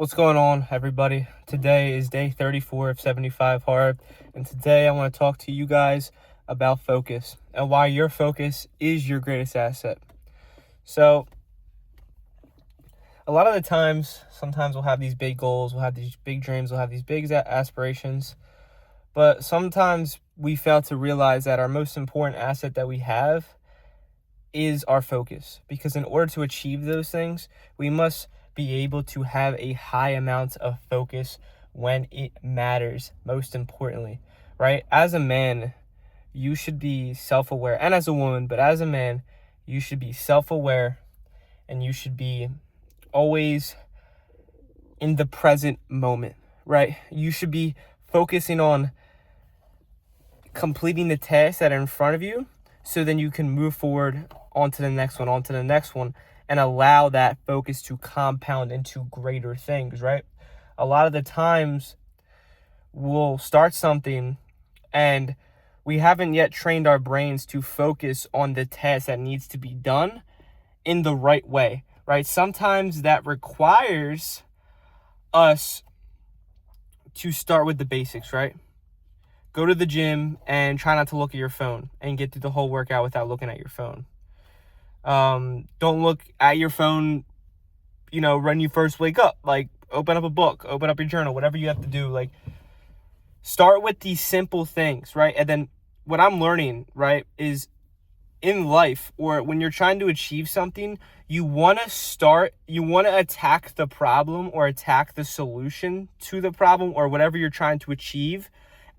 What's going on, everybody? Today is day 34 of 75 Hard, and today I want to talk to you guys about focus and why your focus is your greatest asset. So, a lot of the times, sometimes we'll have these big goals, we'll have these big dreams, we'll have these big aspirations, but sometimes we fail to realize that our most important asset that we have is our focus, because in order to achieve those things, we must be able to have a high amount of focus when it matters, most importantly, right? As a man, you should be self-aware, and as a woman, but as a man, you should be self-aware and you should be always in the present moment, right? You should be focusing on completing the tasks that are in front of you, so then you can move forward onto the next one, and allow that focus to compound into greater things, right? A lot of the times we'll start something and we haven't yet trained our brains to focus on the task that needs to be done in the right way, right? Sometimes that requires us to start with the basics, right? Go to the gym and try not to look at your phone and get through the whole workout without looking at your phone. Don't look at your phone, when you first wake up. Like, open up a book, open up your journal, whatever you have to do. Like, start with these simple things, right? And then what I'm learning, right, is in life, or when you're trying to achieve something, you want to attack the problem or attack the solution to the problem or whatever you're trying to achieve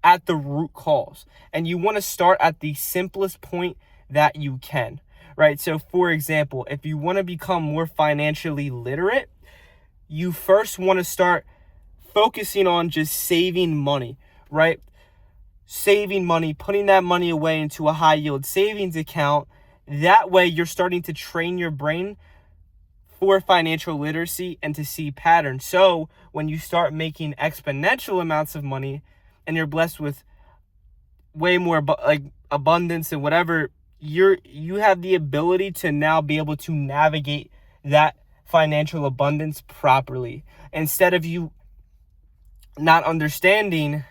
at the root cause. And you want to start at the simplest point that you can, right? So for example, if you want to become more financially literate, you first want to start focusing on just saving money, right? Saving money, putting that money away into a high yield savings account. That way you're starting to train your brain for financial literacy and to see patterns. So when you start making exponential amounts of money and you're blessed with way more abundance and whatever, you have the ability to now be able to navigate that financial abundance properly, instead of you not understanding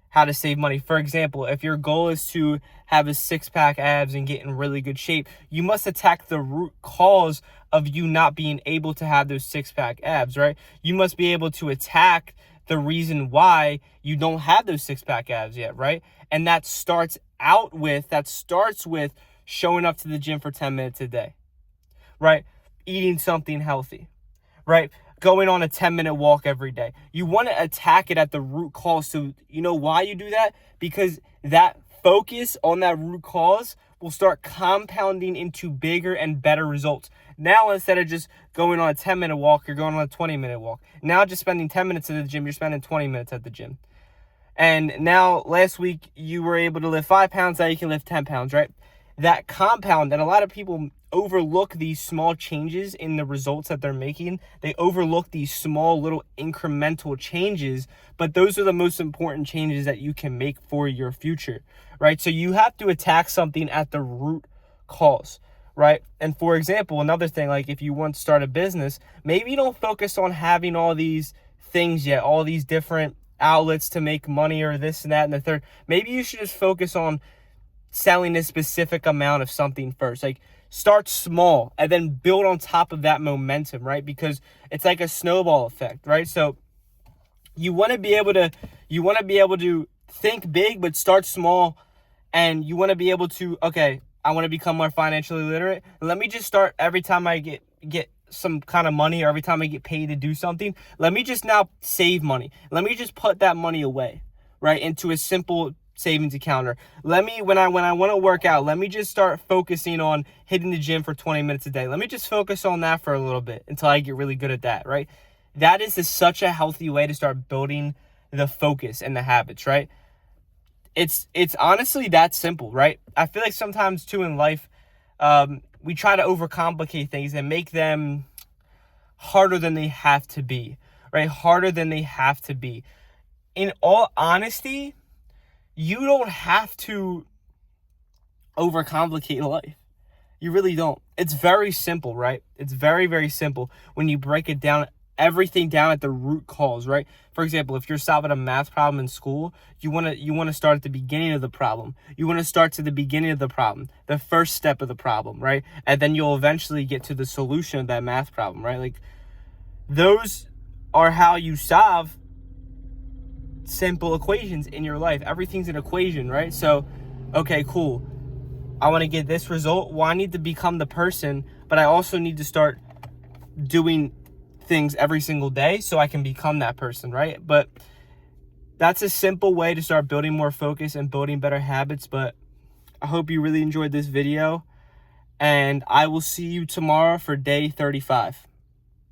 how to save money. For example, if your goal is to have a six-pack abs and get in really good shape, you must attack the root cause of you not being able to have those six-pack abs, right? You must be able to attack the reason why you don't have those six-pack abs yet, right? And that starts with showing up to the gym for 10 minutes a day, right? Eating something healthy, right? Going on a 10-minute walk every day. You want to attack it at the root cause. So you know why you do that? Because that focus on that root cause will start compounding into bigger and better results. Now, instead of just going on a 10-minute walk, you're going on a 20-minute walk. Now, just spending 10 minutes at the gym, you're spending 20 minutes at the gym. And now, last week, you were able to lift 5 pounds. Now you can lift 10 pounds, right? That compound, and a lot of people overlook these small changes in the results that they're making. They overlook these small little incremental changes, but those are the most important changes that you can make for your future, right? So you have to attack something at the root cause, right? And for example, another thing, like if you want to start a business, maybe you don't focus on having all these things yet, all these different outlets to make money or this and that and the third. Maybe you should just focus on selling a specific amount of something first. Like, start small and then build on top of that momentum, right? Because it's like a snowball effect, right? So you want to be able to think big, but start small. And you want to be able to, okay, I want to become more financially literate. Let me just start every time I get some kind of money, or every time I get paid to do something, let me just now save money. Let me just put that money away, right, into a simple savings account. Or let me, when I want to work out, let me just start focusing on hitting the gym for 20 minutes a day. Let me just focus on that for a little bit until I get really good at that, right? That is such a healthy way to start building the focus and the habits, right? It's honestly that simple, right? I feel like sometimes too in life, we try to overcomplicate things and make them harder than they have to be, right? Harder than they have to be. In all honesty, you don't have to overcomplicate life. You really don't. It's very simple, right? It's very, very simple when you break it down everything down at the root cause, right? For example, if you're solving a math problem in school, you want to start at the beginning of the problem. You want to start to the beginning of the problem, the first step of the problem, right? And then you'll eventually get to the solution of that math problem, right? Like, those are how you solve simple equations in your life. Everything's an equation, right? So, okay, cool. I want to get this result. Well, I need to become the person, but I also need to start doing things every single day so I can become that person, right? But that's a simple way to start building more focus and building better habits. But I hope you really enjoyed this video, and I will see you tomorrow for day 35.